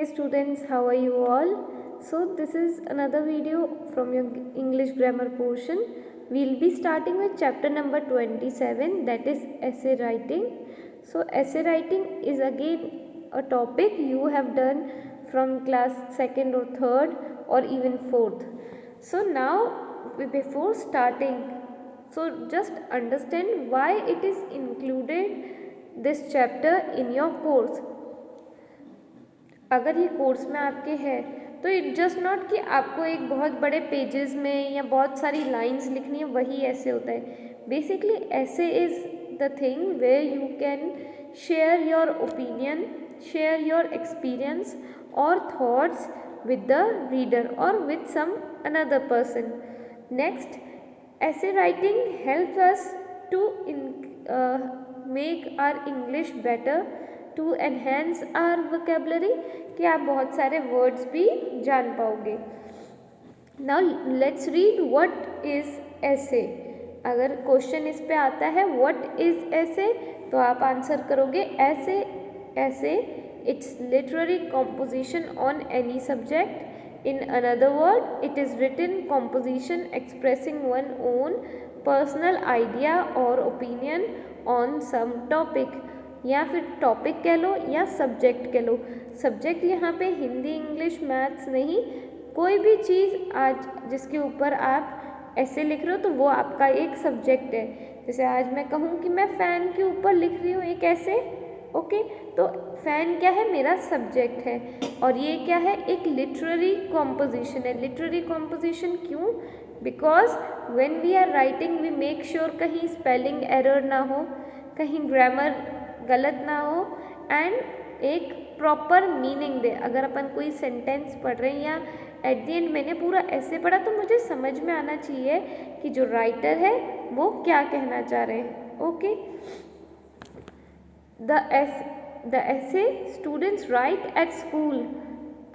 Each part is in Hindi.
Hey students, how are you all? So this is another video from your English grammar portion. We'll be starting with chapter number 27, that is essay writing. So essay writing is again a topic you have done from class 2nd or 3rd or even 4th. So now before starting, so just understand why it is included this chapter in your course. अगर ये कोर्स में आपके है तो इट जस्ट नॉट कि आपको एक बहुत बड़े पेजेस में या बहुत सारी लाइंस लिखनी है वही ऐसे होता है. Basically essay is the thing where you can share your opinion, share your experience और thoughts with the reader or with some another person. Next, essay writing helps us to make our English better, to enhance our vocabulary, कि आप बहुत सारे words भी जान पाओगे. Now let's read what is essay. अगर क्वेश्चन इस पे आता है what is essay तो आप आंसर करोगे essay it's literary composition on any subject. In another word, it is written composition expressing one own personal idea or opinion on some topic. या फिर टॉपिक कह लो या सब्जेक्ट कह लो. सब्जेक्ट यहाँ पे हिंदी, इंग्लिश, मैथ्स नहीं, कोई भी चीज़ आज जिसके ऊपर आप ऐसे लिख रहे हो तो वो आपका एक सब्जेक्ट है. जैसे आज मैं कहूँ कि मैं फ़ैन के ऊपर लिख रही हूँ एक ऐसे, ओके, तो फ़ैन क्या है, मेरा सब्जेक्ट है. और ये क्या है, एक लिटरेरी कॉम्पोजिशन है. लिटरेरी कॉम्पोजिशन क्यों? Because when we are writing we make sure कहीं स्पेलिंग एरर ना हो, कहीं ग्रामर गलत ना हो एंड एक प्रॉपर मीनिंग दे. अगर अपन कोई सेंटेंस पढ़ रहे हैं या एट द एंड मैंने पूरा ऐसे पढ़ा तो मुझे समझ में आना चाहिए कि जो राइटर है वो क्या कहना चाह रहे हैं. Okay, The essay students write at school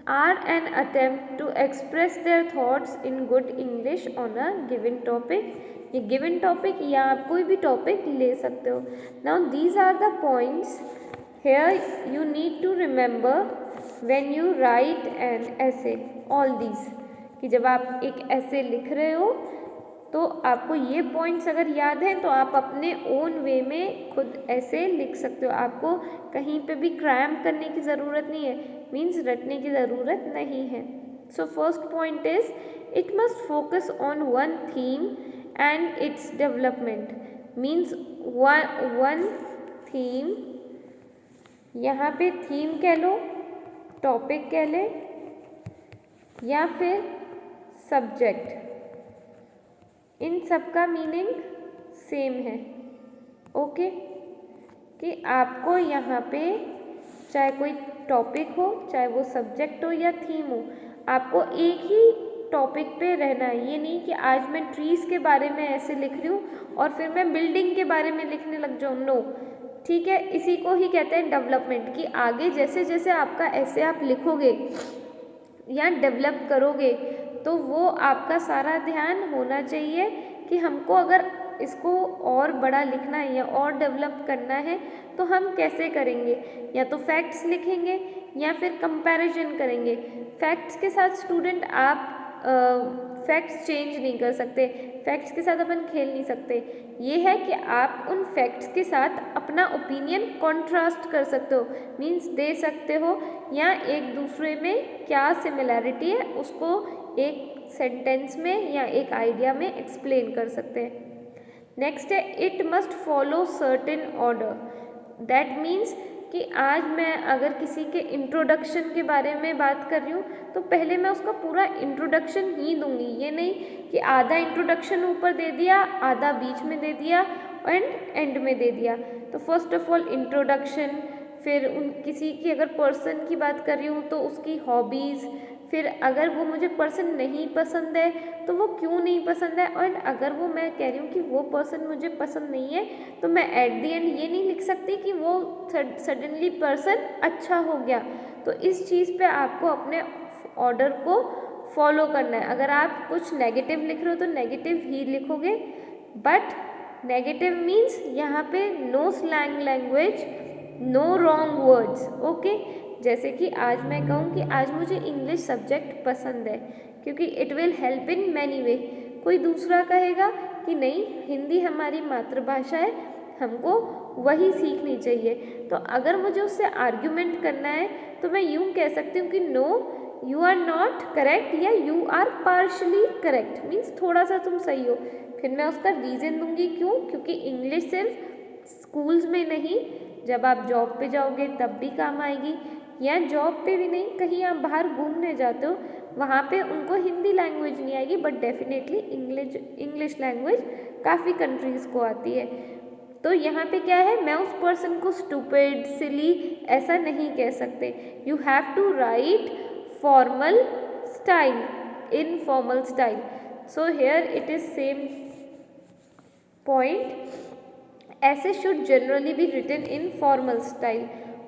are an attempt to express their thoughts in good English on a given topic. ये given topic या आप कोई भी topic ले सकते हो. Now these are the points here you need to remember when you write an essay. All these कि जब आप एक essay लिख रहे हो तो आपको ये पॉइंट्स अगर याद हैं तो आप अपने ओन वे में खुद ऐसे लिख सकते हो. आपको कहीं पे भी क्रैम करने की ज़रूरत नहीं है, मीन्स रटने की ज़रूरत नहीं है. So first point is it must focus on one theme and its development. Means one theme, यहाँ पे थीम कह लो, टॉपिक कह ले या फिर सब्जेक्ट, इन सब का मीनिंग सेम है. ओके, कि आपको यहाँ पे चाहे कोई टॉपिक हो, चाहे वो सब्जेक्ट हो या थीम हो, आपको एक ही टॉपिक पे रहना है. ये नहीं कि आज मैं ट्रीज़ के बारे में ऐसे लिख रही हूँ और फिर मैं बिल्डिंग के बारे में लिखने लग जाऊँ. नो, ठीक है, इसी को ही कहते हैं डेवलपमेंट. कि आगे जैसे जैसे आपका ऐसे आप लिखोगे या डेवलप करोगे तो वो आपका सारा ध्यान होना चाहिए कि हमको अगर इसको और बड़ा लिखना है या और डेवलप करना है तो हम कैसे करेंगे. या तो फैक्ट्स लिखेंगे या फिर कंपैरिजन करेंगे. फैक्ट्स के साथ स्टूडेंट आप फैक्ट्स चेंज नहीं कर सकते, फैक्ट्स के साथ अपन खेल नहीं सकते. ये है कि आप उन फैक्ट्स के साथ अपना ओपिनियन कॉन्ट्रास्ट कर सकते हो, मीन्स दे सकते हो, या एक दूसरे में क्या सिमिलैरिटी है उसको एक सेंटेंस में या एक आइडिया में एक्सप्लेन कर सकते हैं. नेक्स्ट है it must follow certain order. That means कि आज मैं अगर किसी के इंट्रोडक्शन के बारे में बात कर रही हूँ तो पहले मैं उसका पूरा इंट्रोडक्शन ही दूंगी. ये नहीं कि आधा इंट्रोडक्शन ऊपर दे दिया, आधा बीच में दे दिया एंड एंड में दे दिया. तो फर्स्ट ऑफ ऑल इंट्रोडक्शन, फिर उन किसी की अगर पर्सन की बात कर रही हूँ तो उसकी हॉबीज़, फिर अगर वो मुझे पर्सन नहीं पसंद है तो वो क्यों नहीं पसंद है, और अगर वो मैं कह रही हूँ कि वो पर्सन मुझे पसंद नहीं है तो मैं एट दी एंड ये नहीं लिख सकती कि वो सडनली पर्सन अच्छा हो गया. तो इस चीज़ पे आपको अपने ऑर्डर को फॉलो करना है. अगर आप कुछ नेगेटिव लिख रहे हो तो नेगेटिव ही लिखोगे, बट नेगेटिव मीन्स यहाँ पे no slang language, no wrong words. Okay, जैसे कि आज मैं कहूँ कि आज मुझे इंग्लिश सब्जेक्ट पसंद है क्योंकि it will help in many way. कोई दूसरा कहेगा कि नहीं, हिंदी हमारी मातृभाषा है, हमको वही सीखनी चाहिए। तो अगर मुझे उससे आर्ग्यूमेंट करना है तो मैं यूँ कह सकती हूँ कि no, you are not correct या you are partially correct, means थोड़ा सा तुम सही हो। फिर मैं उसका रीज़न दूंगी, क्यों? क्योंकि इंग्लिश सिर्फ स्कूल्स में नहीं, जब आप जॉब पे जाओगे तब भी काम आएगी, या जॉब पे भी नहीं, कहीं आप बाहर घूमने जाते हो वहाँ पे उनको हिंदी लैंग्वेज नहीं आएगी, बट डेफिनेटली इंग्लिश लैंग्वेज काफ़ी कंट्रीज़ को आती है। तो यहाँ पे क्या है, मैं उस पर्सन को स्टूपिड, सिली ऐसा नहीं कह सकते। You have to write formal style, informal style. So here it is same point. Essay should generally be written in formal style.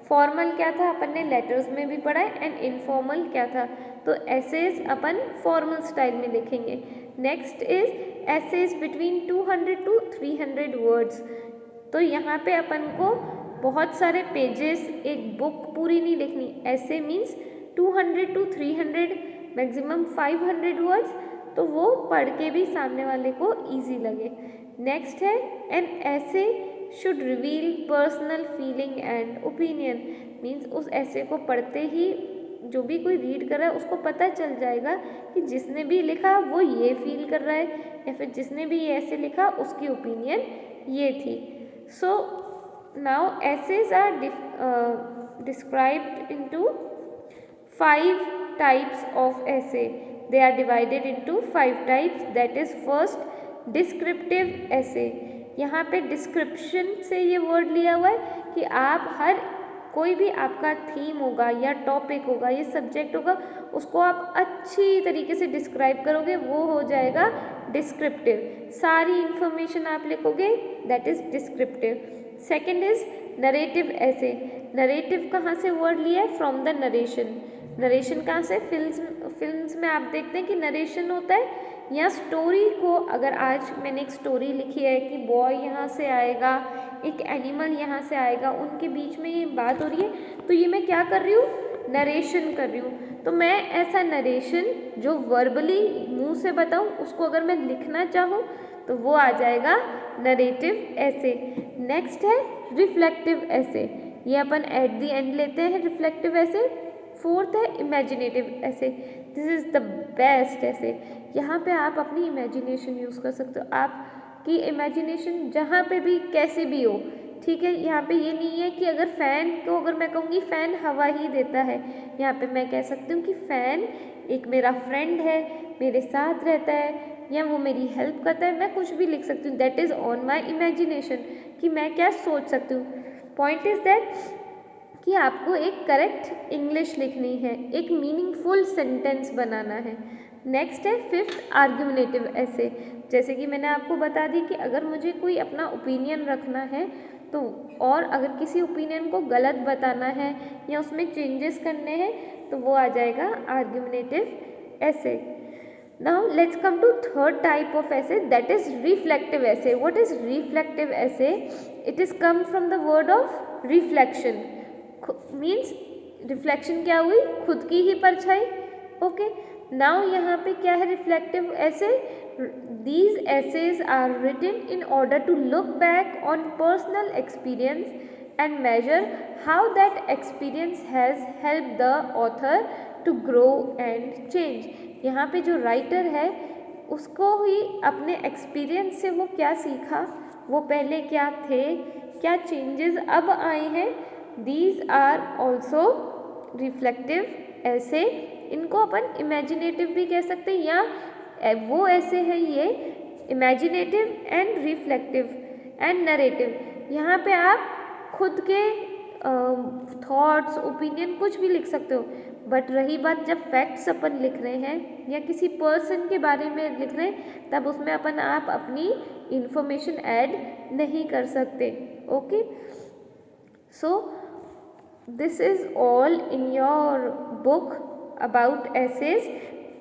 Formal क्या था अपन ने लेटर्स में भी पढ़ा है, एंड इनफॉर्मल क्या था, तो एसेज अपन फॉर्मल स्टाइल में लिखेंगे। Next is essays between 200 to 300 words. तो यहाँ पे अपन को बहुत सारे पेजेस, एक बुक पूरी नहीं लिखनी। ऐसे मीन्स 200 to 300, मैक्सिमम 500 वर्ड्स, तो वो पढ़ के भी सामने वाले को इजी लगे। नेक्स्ट है एन ऐसे should reveal personal feeling and opinion, means उस ऐसे को पढ़ते ही जो भी कोई रीड कर रहा है उसको पता चल जाएगा कि जिसने भी लिखा वो ये फील कर रहा है, या फिर जिसने भी ये ऐसे लिखा उसकी ओपिनियन ये थी। So now essays are described into 5 types of essay. They are divided into 5 types. That is first descriptive essay. यहाँ पे description से ये word लिया हुआ है कि आप हर कोई भी आपका थीम होगा या टॉपिक होगा या सब्जेक्ट होगा, उसको आप अच्छी तरीके से डिस्क्राइब करोगे, वो हो जाएगा डिस्क्रिप्टिव। सारी इंफॉर्मेशन आप लिखोगे, that is descriptive. Second is narrative ऐसे। नरेटिव कहाँ से वर्ड लिया है? From the narration. नरेशन कहाँ से? फिल्म्स में आप देखते हैं कि नरेशन होता है, या स्टोरी को, अगर आज मैंने एक स्टोरी लिखी है कि बॉय यहाँ से आएगा, एक एनिमल यहाँ से आएगा, उनके बीच में ये बात हो रही है, तो ये मैं क्या कर रही हूँ? नरेशन कर रही हूँ। तो मैं ऐसा नरेशन जो वर्बली मुंह से बताऊँ, उसको अगर मैं लिखना चाहूँ तो वो आ जाएगा नरेटिव ऐसे। नेक्स्ट है रिफ्लेक्टिव ऐसे, ये अपन एट द एंड लेते हैं रिफ्लेक्टिव ऐसे। फोर्थ है इमेजिनेटिव ऐसे, दिस इज़ द बेस्ट ऐसे। यहाँ पे आप अपनी इमेजिनेशन यूज़ कर सकते हो, आपकी इमेजिनेशन जहाँ पे भी कैसे भी हो, ठीक है। यहाँ पे ये नहीं है कि अगर फ़ैन को, अगर मैं कहूँगी फ़ैन हवा ही देता है, यहाँ पे मैं कह सकती हूँ कि फ़ैन एक मेरा फ्रेंड है, मेरे साथ रहता है, या वो मेरी हेल्प करता है। मैं कुछ भी लिख सकती हूँ, that is on my imagination, कि मैं क्या सोच सकती हूँ। पॉइंट इज़ दैट कि आपको एक करेक्ट इंग्लिश लिखनी है, एक मीनिंगफुल सेंटेंस बनाना है। नेक्स्ट है फिफ्थ आर्ग्यूमेंटिव ऐसे। जैसे कि मैंने आपको बता दी कि अगर मुझे कोई अपना ओपिनियन रखना है तो, और अगर किसी ओपिनियन को गलत बताना है या उसमें चेंजेस करने हैं, तो वो आ जाएगा आर्ग्यूमेंटिव ऐसे। Now let's come to third type of essay, that is reflective essay. What is reflective essay? It is come from the word of reflection. Means reflection क्या हुई? खुद की ही परछाई। Okay. Now यहाँ पे क्या है reflective essay? These essays are written in order to look back on personal experience and measure how that experience has helped the author to grow and change. यहाँ पे जो राइटर है उसको ही अपने एक्सपीरियंस से वो क्या सीखा, वो पहले क्या थे, क्या चेंजेस अब आए हैं, दीज आर ऑल्सो रिफ्लेक्टिव ऐसे। इनको अपन इमेजिनेटिव भी कह सकते हैं, या वो ऐसे हैं ये imaginative and reflective and narrative. यहाँ पे आप खुद के थॉट्स, ओपिनियन कुछ भी लिख सकते हो, बट रही बात जब फैक्ट्स अपन लिख रहे हैं या किसी पर्सन के बारे में लिख रहे हैं, तब उसमें अपन आप अपनी इंफॉर्मेशन ऐड नहीं कर सकते। Okay, so this is all in your book about essays.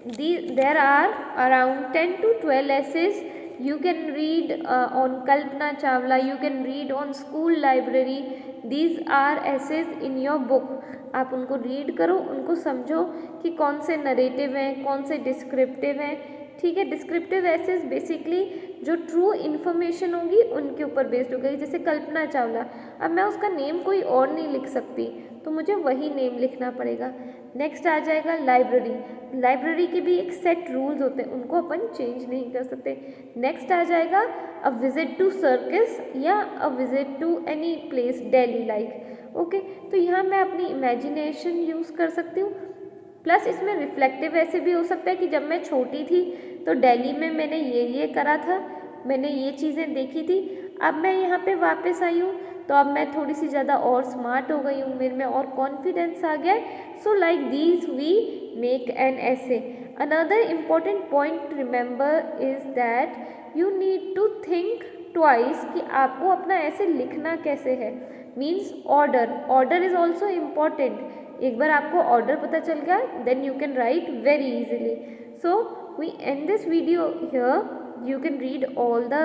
There are around 10 to 12 essays. You can read on Kalpana Chawla, you can read on school library. These are essays in your book. आप उनको रीड करो, उनको समझो कि कौन से नरेटिव हैं, कौन से डिस्क्रिप्टिव हैं, ठीक है। डिस्क्रिप्टिव एसेज बेसिकली जो ट्रू इन्फॉर्मेशन होगी उनके ऊपर बेस्ड होगी। जैसे कल्पना चावला, अब मैं उसका नेम कोई और नहीं लिख सकती, तो मुझे वही नेम लिखना पड़ेगा। नेक्स्ट आ जाएगा लाइब्रेरी, लाइब्रेरी के भी एक सेट रूल्स होते हैं, उनको अपन चेंज नहीं कर सकते। नेक्स्ट आ जाएगा अ विजिट टू सर्कस या a visit to any place daily like, okay. तो यहाँ मैं अपनी इमेजिनेशन यूज़ कर सकती हूँ। प्लस इसमें रिफ्लेक्टिव ऐसे भी हो सकता है कि जब मैं छोटी थी तो दिल्ली में मैंने ये करा था, मैंने ये चीज़ें देखी थी, अब मैं यहाँ पे वापस आई हूँ तो अब मैं थोड़ी सी ज़्यादा और स्मार्ट हो गई हूँ, मेरे में और कॉन्फिडेंस आ गया है। So like these we make an essay. Another important point remember is that you need to think twice कि आपको अपना ऐसे लिखना कैसे है। Means order is also important. एक बार आपको ऑर्डर पता चल गया then you can write very easily. So we end this video here, you can read all the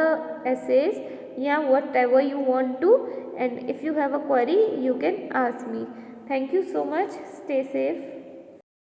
essays, yeah, whatever you want to, and if you have a query you can ask me. Thank you so much, stay safe.